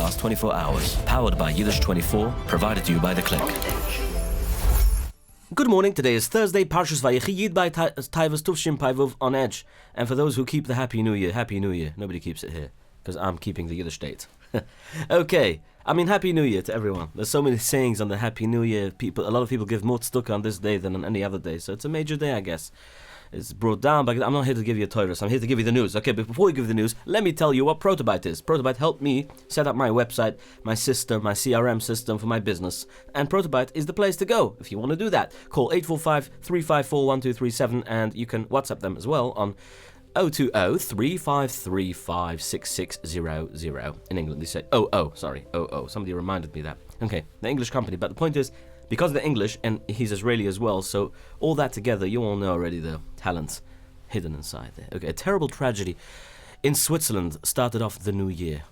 last 24 hours. Powered by Yiddish24, provided to you by The Click. Good morning. Today is Thursday, Parshas Vayechi, Yid by Taivas Tuvshim Paivuv on Edge. And for those who keep the Happy New Year, Happy New Year. Nobody keeps it here, because I'm keeping the Yiddish date. Okay, Happy New Year to everyone. There's so many sayings on the Happy New Year. A lot of people give more tzedakah on this day than on any other day, so it's a major day, I guess. It's brought down, but I'm not here to give you a Torah, I'm here to give you the news. Okay, but before we give you the news, let me tell you what Protobyte is. Protobyte helped me set up my website, my system, my CRM system for my business, and Protobyte is the place to go if you want to do that. Call 845-354-1237, and you can WhatsApp them as well on 020-3535-6600. In England, they say 00. Somebody reminded me that. Okay, the English company, but the point is, because they're English, and he's Israeli as well, so all that together, you all know already the talents hidden inside there. Okay, a terrible tragedy in Switzerland started off the new year.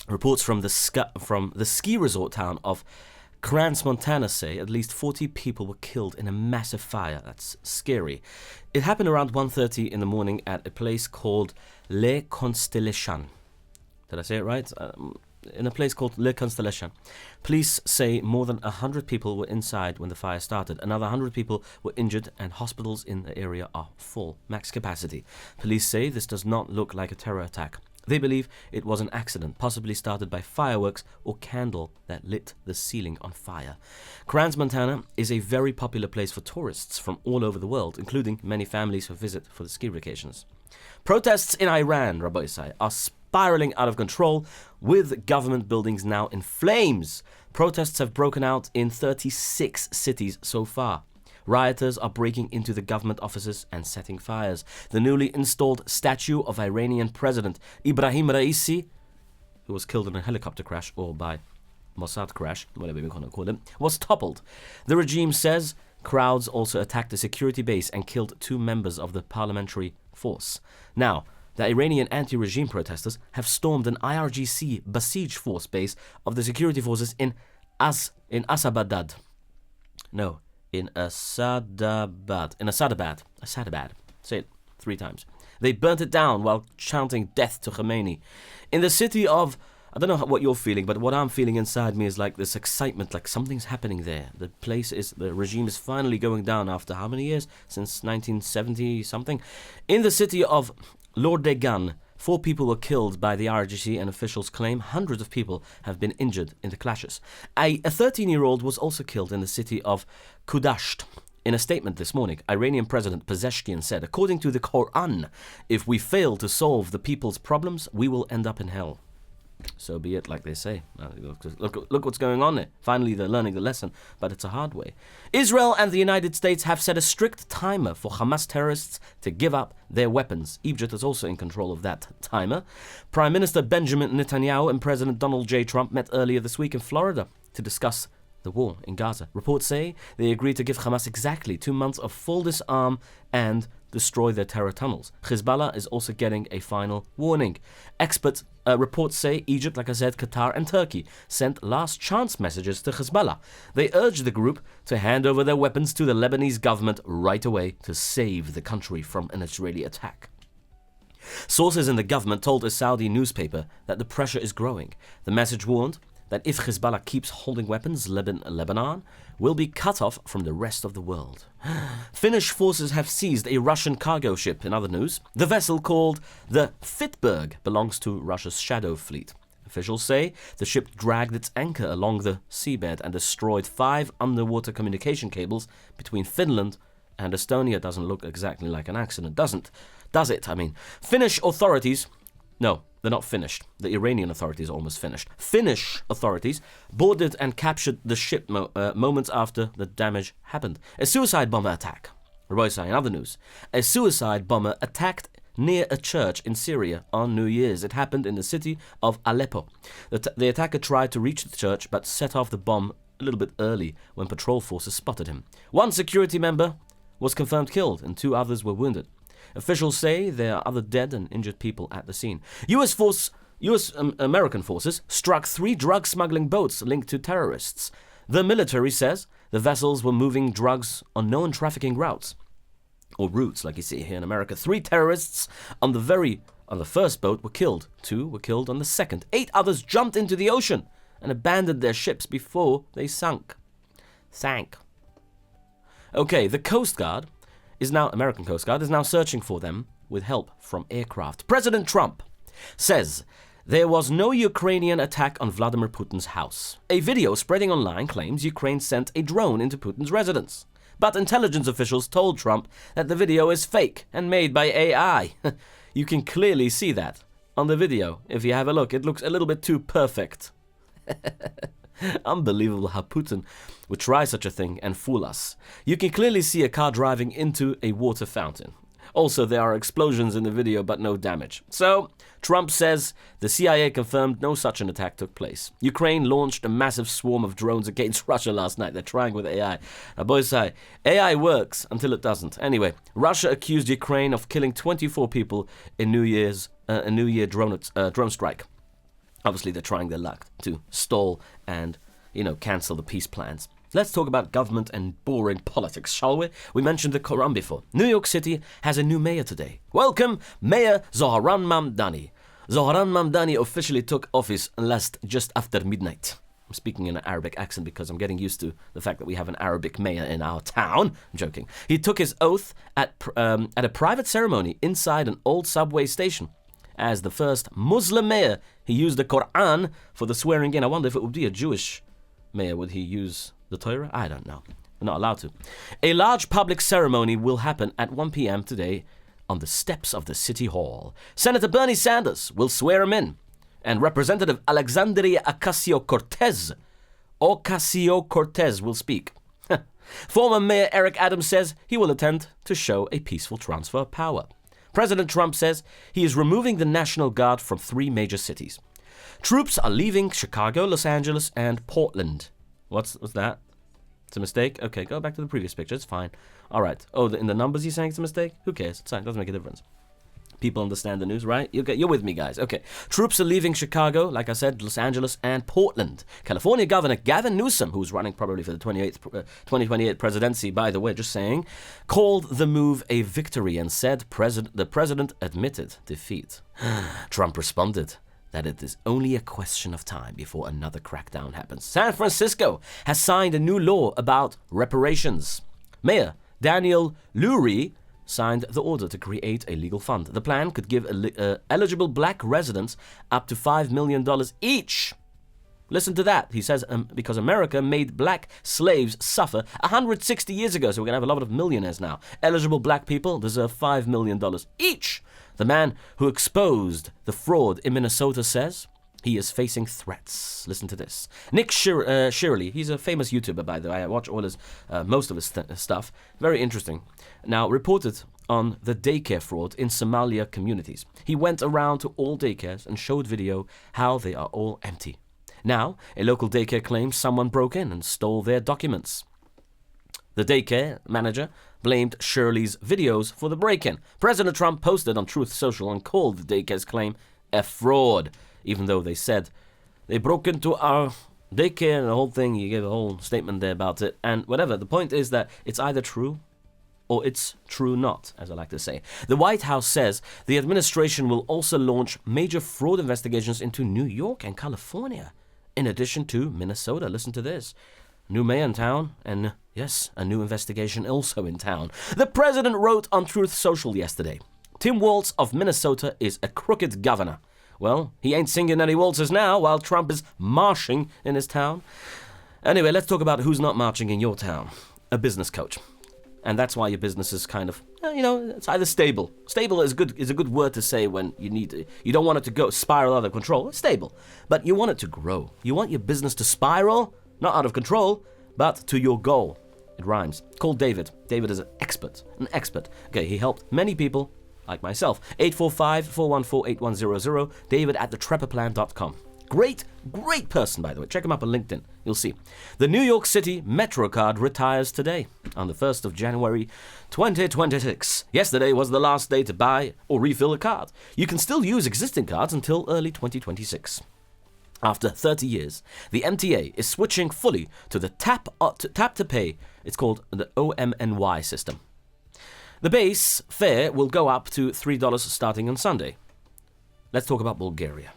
Reports from the ski resort town of Crans, Montana say at least 40 people were killed in a massive fire. That's scary. It happened around 1:30 in the morning at a place called Le Constellation. Did I say it right? In a place called Le Constellation. Police say more than 100 people were inside when the fire started. Another 100 people were injured and hospitals in the area are full, max capacity. Police say this does not look like a terror attack. They believe it was an accident, possibly started by fireworks or candle that lit the ceiling on fire. Crans, Montana is a very popular place for tourists from all over the world, including many families who visit for the ski vacations. Protests in Iran, Rabbi Isai, are spiraling out of control, with government buildings now in flames. Protests have broken out in 36 cities so far. Rioters are breaking into the government offices and setting fires. The newly installed statue of Iranian President Ibrahim Raisi, who was killed in a helicopter crash or by Mossad crash, whatever we want to call it, was toppled. The regime says crowds also attacked a security base and killed 2 members of the parliamentary force. Now, the Iranian anti-regime protesters have stormed an IRGC Basij force base of the security forces in Asadabad. Say it 3 times. They burnt it down while chanting death to Khomeini. In the city of, I don't know what you're feeling, but what I'm feeling inside me is like this excitement, like something's happening there. The regime is finally going down after how many years? Since 1970 something. In the city of Lordegan, 4 people were killed by the RGC, and officials claim hundreds of people have been injured in the clashes. A 13-year-old was also killed in the city of Kudasht. In a statement this morning, Iranian President Pezeshkian said, according to the Quran, if we fail to solve the people's problems, we will end up in hell. So be it, like they say. Look what's going on there. Finally, they're learning the lesson, but it's a hard way. Israel and the United States have set a strict timer for Hamas terrorists to give up their weapons. Egypt is also in control of that timer. Prime Minister Benjamin Netanyahu and President Donald J. Trump met earlier this week in Florida to discuss the war in Gaza. Reports say they agreed to give Hamas exactly 2 months of full disarm and destroy their terror tunnels. Hezbollah is also getting a final warning. Expert reports say Egypt, like I said, Qatar and Turkey sent last chance messages to Hezbollah. They urged the group to hand over their weapons to the Lebanese government right away to save the country from an Israeli attack. Sources in the government told a Saudi newspaper that the pressure is growing. The message warned that if Hezbollah keeps holding weapons, Lebanon will be cut off from the rest of the world. Finnish forces have seized a Russian cargo ship. In other news, the vessel called the Fitberg belongs to Russia's Shadow Fleet. Officials say the ship dragged its anchor along the seabed and destroyed 5 underwater communication cables between Finland and Estonia. Doesn't look exactly like an accident, does it? Finnish authorities... No, they're not finished. The Iranian authorities are almost finished. Finnish authorities boarded and captured the ship moments after the damage happened. A suicide bomber attack. In other news, a suicide bomber attacked near a church in Syria on New Year's. It happened in the city of Aleppo. The attacker tried to reach the church but set off the bomb a little bit early when patrol forces spotted him. 1 security member was confirmed killed and 2 others were wounded. Officials say there are other dead and injured people at the scene. American forces struck 3 drug smuggling boats linked to terrorists. The military says the vessels were moving drugs on known trafficking routes, or routes like you see here in America. 3 terrorists on the very on the first boat were killed. 2 were killed on the second. 8 others jumped into the ocean and abandoned their ships before they sank. Okay, the Coast Guard American Coast Guard is now searching for them with help from aircraft. President Trump says there was no Ukrainian attack on Vladimir Putin's house. A video spreading online claims Ukraine sent a drone into Putin's residence. But intelligence officials told Trump that the video is fake and made by AI. You can clearly see that on the video. If you have a look, it looks a little bit too perfect. Unbelievable how Putin would try such a thing and fool us. You can clearly see a car driving into a water fountain. Also, there are explosions in the video, but no damage. So, Trump says the CIA confirmed no such an attack took place. Ukraine launched a massive swarm of drones against Russia last night. They're trying with AI. Now, boys say, AI works until it doesn't. Anyway, Russia accused Ukraine of killing 24 people in a New Year drone strike. Obviously, they're trying their luck to stall and, cancel the peace plans. Let's talk about government and boring politics, shall we? We mentioned the Quran before. New York City has a new mayor today. Welcome, Mayor Zohran Mamdani. Zohran Mamdani officially took office just after midnight. I'm speaking in an Arabic accent because I'm getting used to the fact that we have an Arabic mayor in our town. I'm joking. He took his oath at a private ceremony inside an old subway station. As the first Muslim mayor, he used the Quran for the swearing in. I wonder if it would be a Jewish mayor. Would he use the Torah? I don't know. We're not allowed to. A large public ceremony will happen at 1 p.m. today on the steps of the City Hall. Senator Bernie Sanders will swear him in, and Representative Alexandria Ocasio-Cortez will speak. Former Mayor Eric Adams says he will attempt to show a peaceful transfer of power. President Trump says he is removing the National Guard from 3 major cities. Troops are leaving Chicago, Los Angeles, and Portland. What's that? It's a mistake? Okay, go back to the previous picture. It's fine. All right. Oh, in the numbers he's saying it's a mistake? Who cares? It's fine. It doesn't make a difference. People understand the news, right? You're with me, guys. Okay. Troops are leaving Chicago, like I said, Los Angeles, and Portland. California Governor Gavin Newsom, who's running probably for the 2028 presidency, by the way, just saying, called the move a victory and said the president admitted defeat. Trump responded that it is only a question of time before another crackdown happens. San Francisco has signed a new law about reparations. Mayor Daniel Lurie signed the order to create a legal fund. The plan could give eligible black residents up to $5 million each. Listen to that. He says, because America made black slaves suffer 160 years ago, so we're going to have a lot of millionaires now. Eligible black people deserve $5 million each. The man who exposed the fraud in Minnesota says he is facing threats. Listen to this. Nick Shirley, he's a famous YouTuber, by the way. I watch all his, most of his stuff. Very interesting. Now, reported on the daycare fraud in Somalia communities. He went around to all daycares and showed video how they are all empty. Now, a local daycare claims someone broke in and stole their documents. The daycare manager blamed Shirley's videos for the break-in. President Trump posted on Truth Social and called the daycare's claim a fraud, even though they said they broke into our daycare and the whole thing. He gave a whole statement there about it. And whatever, the point is that it's either true or it's true not, as I like to say. The White House says the administration will also launch major fraud investigations into New York and California, in addition to Minnesota. Listen to this. New mayor in town, and yes, a new investigation also in town. The president wrote on Truth Social yesterday, Tim Waltz of Minnesota is a crooked governor. Well, he ain't singing any waltzes now while Trump is marching in his town. Anyway, let's talk about who's not marching in your town. A business coach. And that's why your business is kind of, it's either stable. Stable is a good word to say when you don't want it to go spiral out of control. It's stable. But you want it to grow. You want your business to spiral, not out of control, but to your goal. It rhymes. Call David. David is an expert. Okay, he helped many people, like myself. 845-414-8100. David at thetrepperplan.com. Great person, by the way. Check him up on LinkedIn. You'll see. The New York City Metro card retires today, on the 1st of January, 2026. Yesterday was the last day to buy or refill a card. You can still use existing cards until early 2026. After 30 years, the MTA is switching fully to the tap to pay. It's called the OMNY system. The base fare will go up to $3 starting on Sunday. let's talk about Bulgaria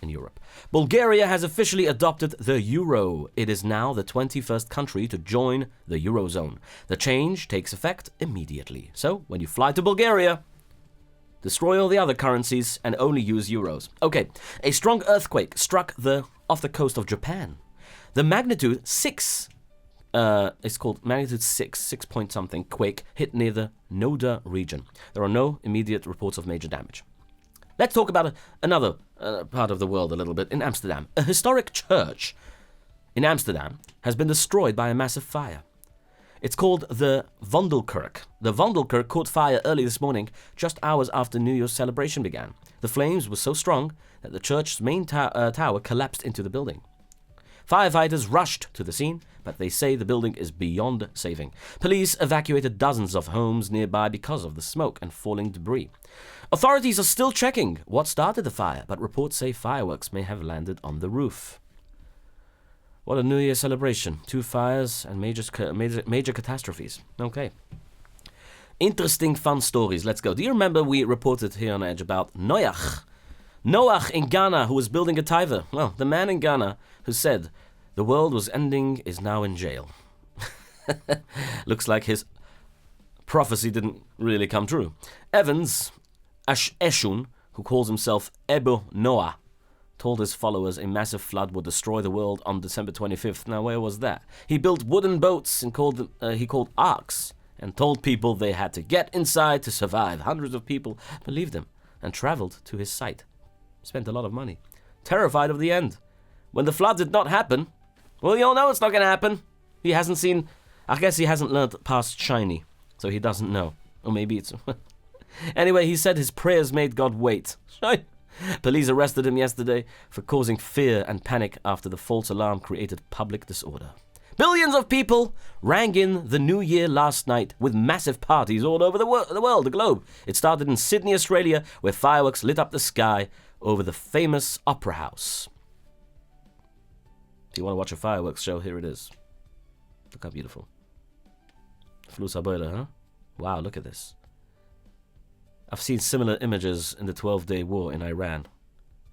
in Europe. Bulgaria has officially adopted the euro. It is now the 21st country to join the eurozone. The change takes effect immediately. So, when you fly to Bulgaria, destroy all the other currencies and only use euros. Okay, a strong earthquake struck off the coast of Japan. The magnitude 6, it's called magnitude 6 point something quake hit near the Noda region. There are no immediate reports of major damage. Let's talk about another part of the world a little bit. In Amsterdam, a historic church in Amsterdam has been destroyed by a massive fire. It's called the Vondelkerk. The Vondelkerk caught fire early this morning, just hours after New Year's celebration began. The flames were so strong that the church's main tower collapsed into the building. Firefighters rushed to the scene, but they say the building is beyond saving. Police evacuated dozens of homes nearby because of the smoke and falling debris. Authorities are still checking what started the fire, but reports say fireworks may have landed on the roof. What a New Year celebration. 2 fires and major catastrophes. Okay. Interesting, fun stories. Let's go. Do you remember we reported here on Edge about Noach? Noach in Ghana, who was building a taiva. Well, the man in Ghana who said the world was ending is now in jail. Looks like his prophecy didn't really come true. Evans Eshun, who calls himself Ebo Noah, told his followers a massive flood would destroy the world on December 25th. Now, where was that? He built wooden boats and he called arks and told people they had to get inside to survive. Hundreds of people believed him and traveled to his site. Spent a lot of money. Terrified of the end. When the flood did not happen, well, you all know it's not going to happen. He hasn't seen, I guess he hasn't learned past shiny, so he doesn't know. Or maybe it's... Anyway, he said his prayers made God wait. Police arrested him yesterday for causing fear and panic after the false alarm created public disorder. Billions of people rang in the new year last night with massive parties all over the globe. It started in Sydney, Australia, where fireworks lit up the sky over the famous Opera House. If you want to watch a fireworks show, here it is. Look how beautiful. Flusa Boiler, huh? Wow, look at this. I've seen similar images in the 12-day war in Iran.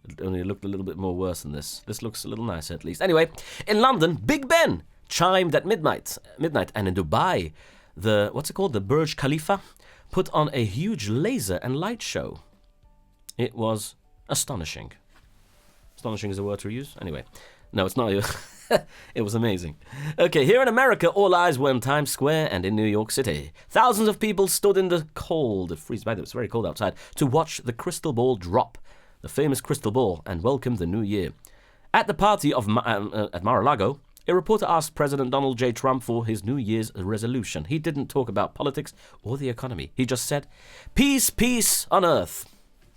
It only looked a little bit more worse than this. This looks a little nicer at least. Anyway, in London, Big Ben chimed at midnight. And in Dubai, the Burj Khalifa put on a huge laser and light show. It was astonishing. Astonishing is a word to use? Anyway, no, it's not. It was amazing. Okay, here in America, all eyes were on Times Square and in New York City. Thousands of people stood in the cold, it's very cold outside, to watch the crystal ball drop, the famous crystal ball, and welcome the new year. At the party at Mar-a-Lago, a reporter asked President Donald J. Trump for his New Year's resolution. He didn't talk about politics or the economy. He just said, peace, peace on earth.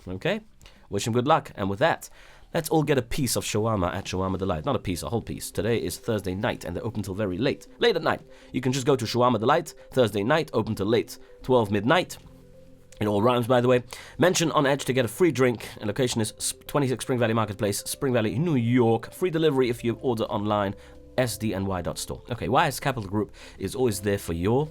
Okay? Wish him good luck. And with that, let's all get a piece of shawarma at Shawarma Delight. Not a piece, a whole piece. Today is Thursday night, and they're open till very late. Late at night. You can just go to Shawarma Delight, Thursday night, open till late, 12 midnight. It all rhymes, by the way. Mention on Edge to get a free drink. And location is 26 Spring Valley Marketplace, Spring Valley, New York. Free delivery if you order online, sdny.store. Okay, YS Capital Group is always there for your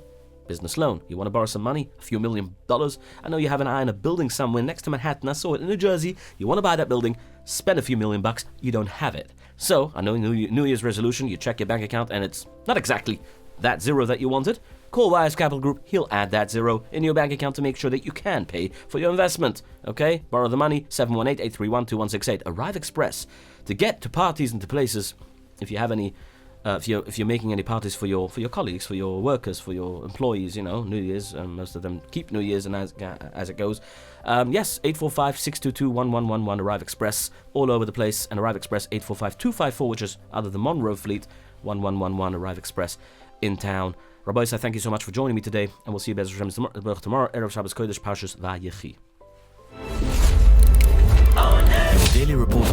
business loan. You want to borrow some money? A few $1 million? I know you have an eye on a building somewhere next to Manhattan. I saw it in New Jersey. You want to buy that building, spend a few $1 million. You don't have it. So, I know New Year's resolution, you check your bank account and it's not exactly that zero that you wanted. Call YS Capital Group. He'll add that zero in your bank account to make sure that you can pay for your investment. Okay? Borrow the money, 718-831-2168. Arrive Express. To get to parties and to places, if you have any... if you're making any parties for your colleagues, for your workers, for your employees, New Year's, most of them keep New Year's, and as it goes, yes, 845-622-1111, Arrive Express, all over the place, and Arrive Express 845-254, which is out of the Monroe Fleet, 1111, Arrive Express in town. Rabbi, I thank you so much for joining me today, and we'll see you Be'ez Hashem tomorrow, Erev Shabbos Kodesh, Parshas Vayechi. Your daily report of